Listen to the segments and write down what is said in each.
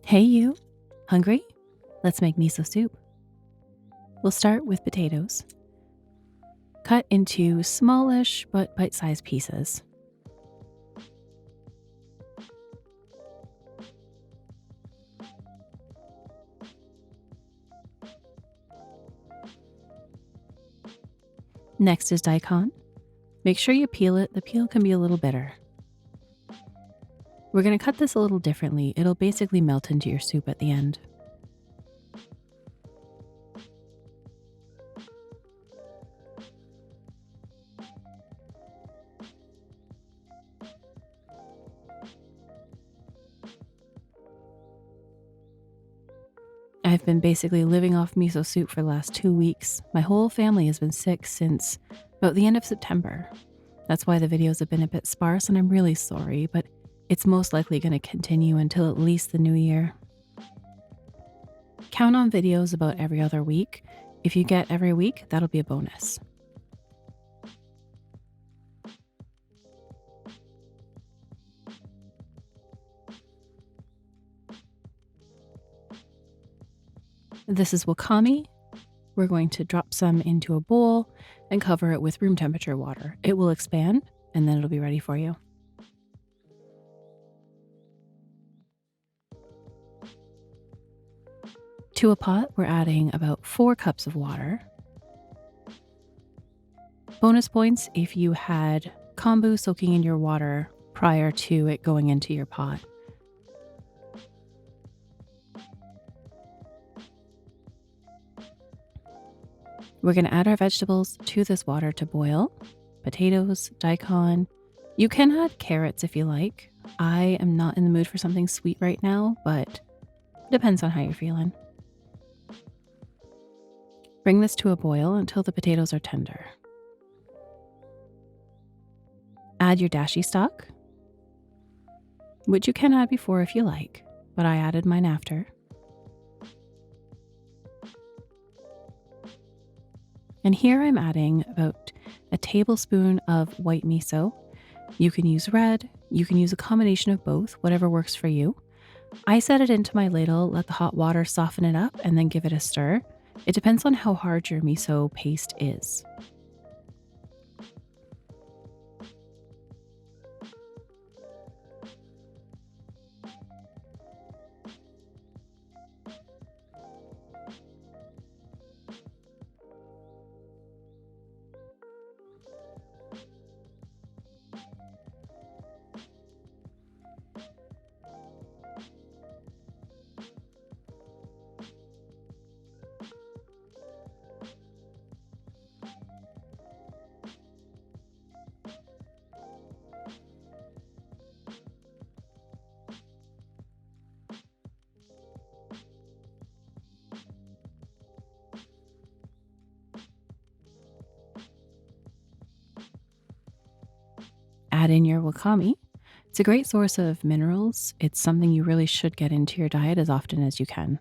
Hey you, hungry? Let's make miso soup. We'll start with potatoes. Cut into smallish but bite-sized pieces. Next is daikon. Make sure you peel it. The peel can be a little bitter. We're going to cut this a little differently. It'll basically melt into your soup at the end. I've been basically living off miso soup for the last 2 weeks. My whole family has been sick since about the end of September. That's why the videos have been a bit sparse, and I'm really sorry, but it's most likely going to continue until at least the new year. Count on videos about every other week. If you get every week, that'll be a bonus. This is wakame. We're going to drop some into a bowl and cover it with room temperature water. It will expand and then it'll be ready for you. To a pot, we're adding about 4 cups of water. Bonus points if you had kombu soaking in your water prior to it going into your pot. We're going to add our vegetables to this water to boil. Potatoes, daikon. You can add carrots if you like. I am not in the mood for something sweet right now, but it depends on how you're feeling. Bring this to a boil until the potatoes are tender. Add your dashi stock, which you can add before if you like, but I added mine after. And here I'm adding about a tablespoon of white miso. You can use red, you can use a combination of both, whatever works for you. I set it into my ladle, let the hot water soften it up, and then give it a stir. It depends on how hard your miso paste is. Add in your wakame. It's a great source of minerals. It's something you really should get into your diet as often as you can.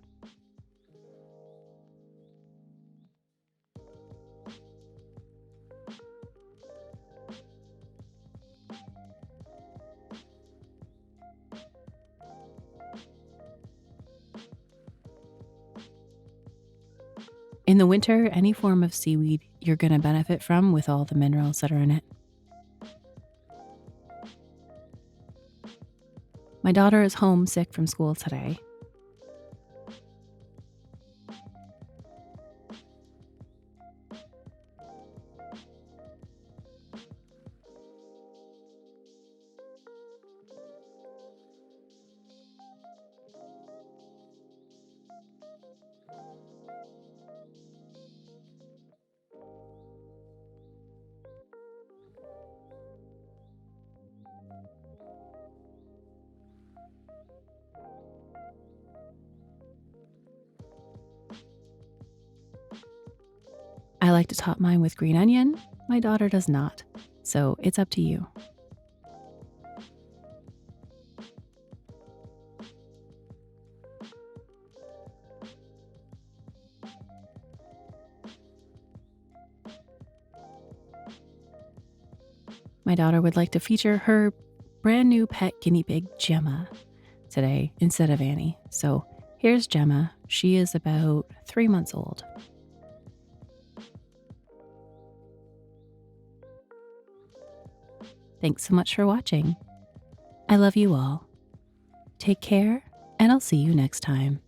In the winter, any form of seaweed you're going to benefit from with all the minerals that are in it. My daughter is homesick from school today. I like to top mine with green onion. My daughter does not, so it's up to you. My daughter would like to feature her brand new pet guinea pig, Gemma. today instead of Annie. So here's Gemma. She is about 3 months old. Thanks so much for watching. I love you all. Take care, and I'll see you next time.